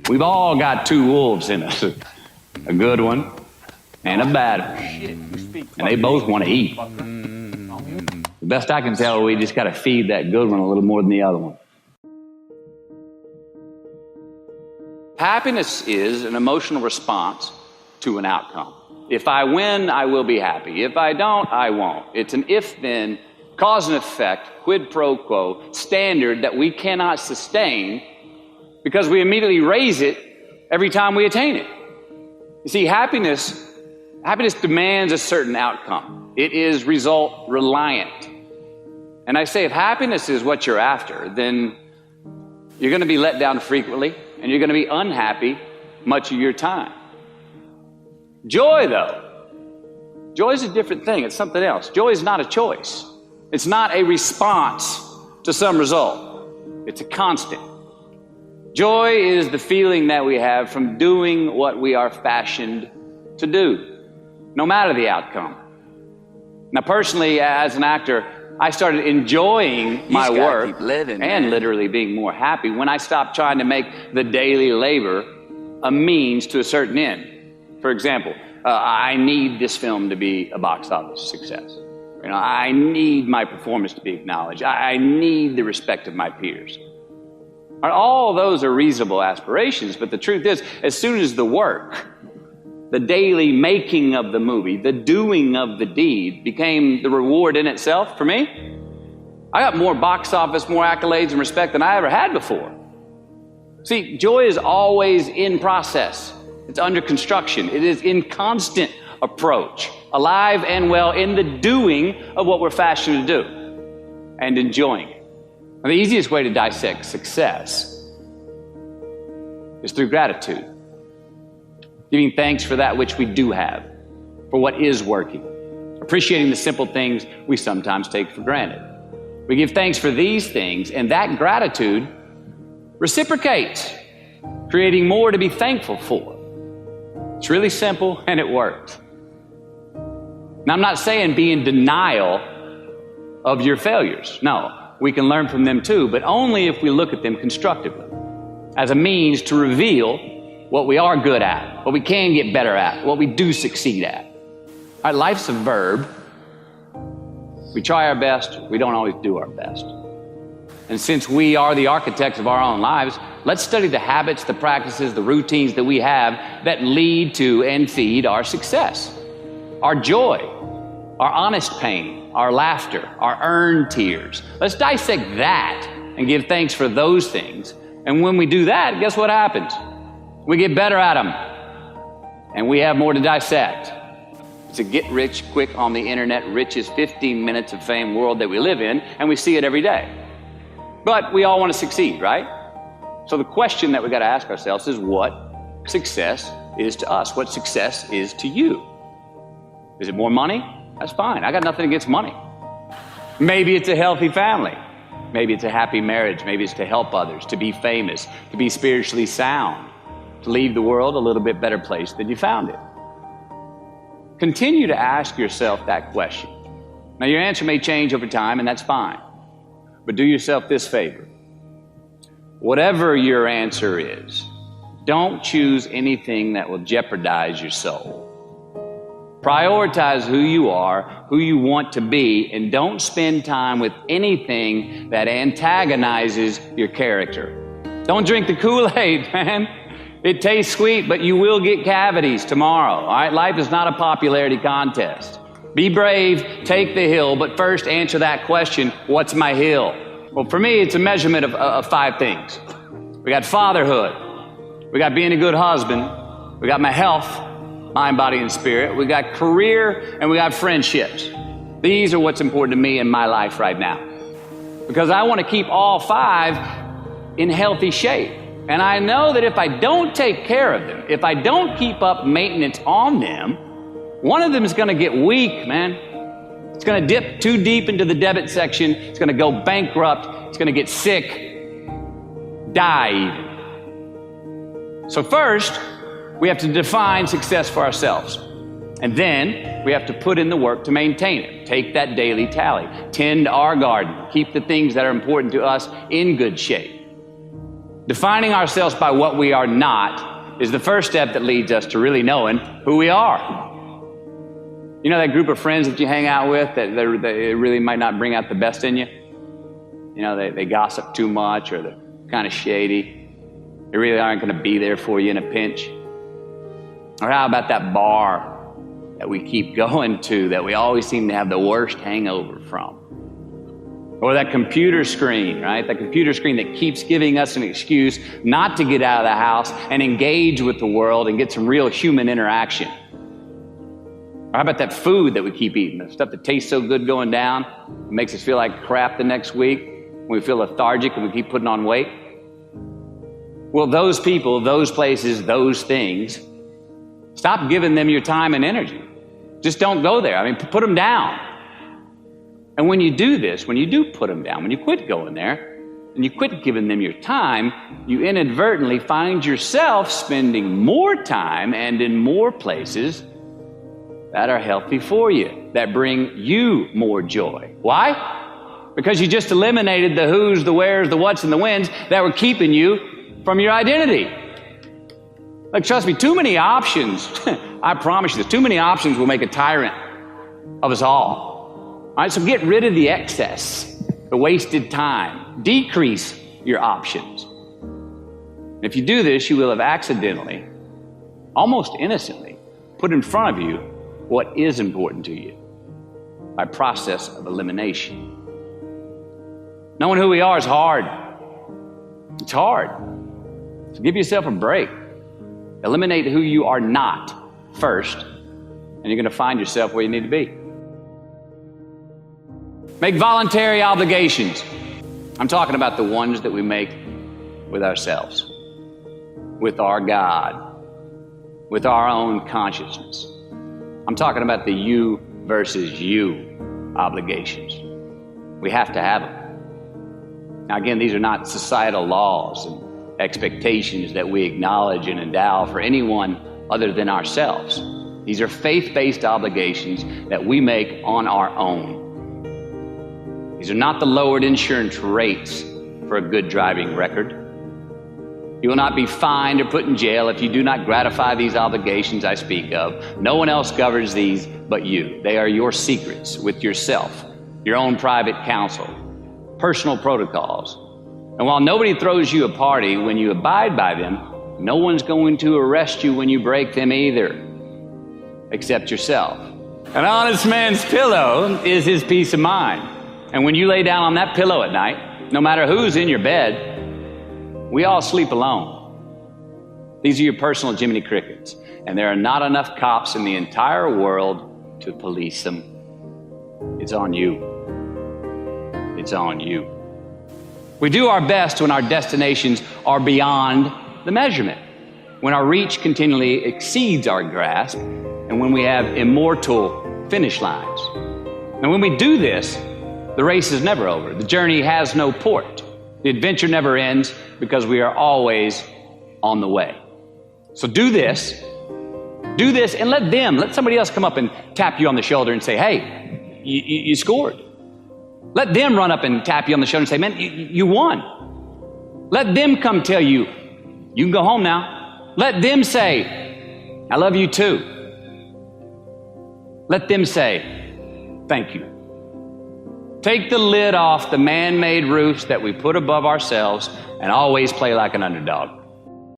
We've all got two wolves in us, a good one and a bad one, and they both want to eat. The best I can tell, we just got to feed that good one a little more than the other one. Happiness is an emotional response to an outcome. If I win, I will be happy. If I don't, I won't. It's an if-then, cause and effect, quid pro quo standard that we cannot sustain because we immediately raise it every time we attain it. You see, happiness demands a certain outcome. It is result reliant. And I say if happiness is what you're after, then you're going to be let down frequently and you're going to be unhappy much of your time. Joy, though, joy is a different thing. It's something else. Joy is not a choice. It's not a response to some result. It's a constant. Joy is the feeling that we have from doing what we are fashioned to do, no matter the outcome. Now, personally, as an actor, I started enjoying my work and literally being more happy when I stopped trying to make the daily labor a means to a certain end. For example, I need this film to be a box office success. You know, I need my performance to be acknowledged. I need the respect of my peers. All those are reasonable aspirations, but the truth is, as soon as the work, the daily making of the movie, the doing of the deed became the reward in itself for me, I got more box office, more accolades and respect than I ever had before. See, joy is always in process. It's under construction. It is in constant approach, alive and well in the doing of what we're fashioned to do and enjoying it. Now, the easiest way to dissect success is through gratitude. Giving thanks for that which we do have, for what is working. Appreciating the simple things we sometimes take for granted. We give thanks for these things, and that gratitude reciprocates, creating more to be thankful for. It's really simple, and it works. Now, I'm not saying be in denial of your failures. No, we can learn from them too, but only if we look at them constructively, as a means to reveal what we are good at, what we can get better at, what we do succeed at. All right, life's a verb. We try our best, we don't always do our best. And since we are the architects of our own lives, let's study the habits, the practices, the routines that we have that lead to and feed our success, our joy, our honest pain, our laughter, our earned tears. Let's dissect that and give thanks for those things. And when we do that, guess what happens? We get better at them, and we have more to dissect. It's a get-rich-quick on the internet, richest 15 minutes of fame world that we live in, and we see it every day. But we all want to succeed, right? So the question that we got to ask ourselves is what success is to us, what success is to you. Is it more money? That's fine. I got nothing against money. Maybe it's a healthy family. Maybe it's a happy marriage. Maybe it's to help others, to be famous, to be spiritually sound, to leave the world a little bit better place than you found it. Continue to ask yourself that question. Now, your answer may change over time, and that's fine. But do yourself this favor. Whatever your answer is, don't choose anything that will jeopardize your soul. Prioritize who you are, who you want to be, and don't spend time with anything that antagonizes your character. Don't drink the Kool-Aid, man. It tastes sweet, but you will get cavities tomorrow, all right? Life is not a popularity contest. Be brave, take the hill, but first answer that question, what's my hill? Well, for me, it's a measurement of 5 things. We got fatherhood. We got being a good husband. We got my health, mind, body, and spirit. We got career, and we got friendships. These are what's important to me in my life right now. Because I want to keep all 5 in healthy shape. And I know that if I don't take care of them, if I don't keep up maintenance on them, one of them is going to get weak, man. It's going to dip too deep into the debit section. It's going to go bankrupt. It's going to get sick, die even. So first, we have to define success for ourselves. And then we have to put in the work to maintain it. Take that daily tally. Tend our garden. Keep the things that are important to us in good shape. Defining ourselves by what we are not is the first step that leads us to really knowing who we are. You know that group of friends that you hang out with that they really might not bring out the best in you? You know, they gossip too much, or they're kind of shady. They really aren't going to be there for you in a pinch. Or how about that bar that we keep going to that we always seem to have the worst hangover from? Or that computer screen, right? That computer screen that keeps giving us an excuse not to get out of the house and engage with the world and get some real human interaction. Or how about that food that we keep eating, the stuff that tastes so good going down, it makes us feel like crap the next week, when we feel lethargic and we keep putting on weight? Well, those people, those places, those things, stop giving them your time and energy. Just don't go there. I mean, put them down. And when you do this, when you do put them down, when you quit going there, and you quit giving them your time, you inadvertently find yourself spending more time and in more places that are healthy for you, that bring you more joy. Why? Because you just eliminated the who's, the where's, the what's, and the when's that were keeping you from your identity. Like, trust me, too many options, I promise you this, too many options will make a tyrant of us all. All right, so get rid of the excess, the wasted time. Decrease your options. If you do this, you will have accidentally, almost innocently, put in front of you what is important to you by process of elimination. Knowing who we are is hard. It's hard. So give yourself a break. Eliminate who you are not first, and you're going to find yourself where you need to be. Make voluntary obligations. I'm talking about the ones that we make with ourselves, with our God, with our own consciousness. I'm talking about the you versus you obligations. We have to have them. Now again, these are not societal laws and expectations that we acknowledge and endow for anyone other than ourselves. These are faith-based obligations that we make on our own. These are not the lowered insurance rates for a good driving record. You will not be fined or put in jail if you do not gratify these obligations I speak of. No one else governs these but you. They are your secrets with yourself, your own private counsel, personal protocols. And while nobody throws you a party when you abide by them, no one's going to arrest you when you break them either, except yourself. An honest man's pillow is his peace of mind. And when you lay down on that pillow at night, no matter who's in your bed, we all sleep alone. These are your personal Jiminy Crickets, and there are not enough cops in the entire world to police them. It's on you. It's on you. We do our best when our destinations are beyond the measurement, when our reach continually exceeds our grasp, and when we have immortal finish lines. And when we do this, the race is never over. The journey has no port. The adventure never ends because we are always on the way. So do this, and let somebody else come up and tap you on the shoulder and say, hey, you scored. Let them run up and tap you on the shoulder and say, man, you won. Let them come tell you, you can go home now. Let them say, I love you too. Let them say, thank you. Take the lid off the man-made roofs that we put above ourselves and always play like an underdog.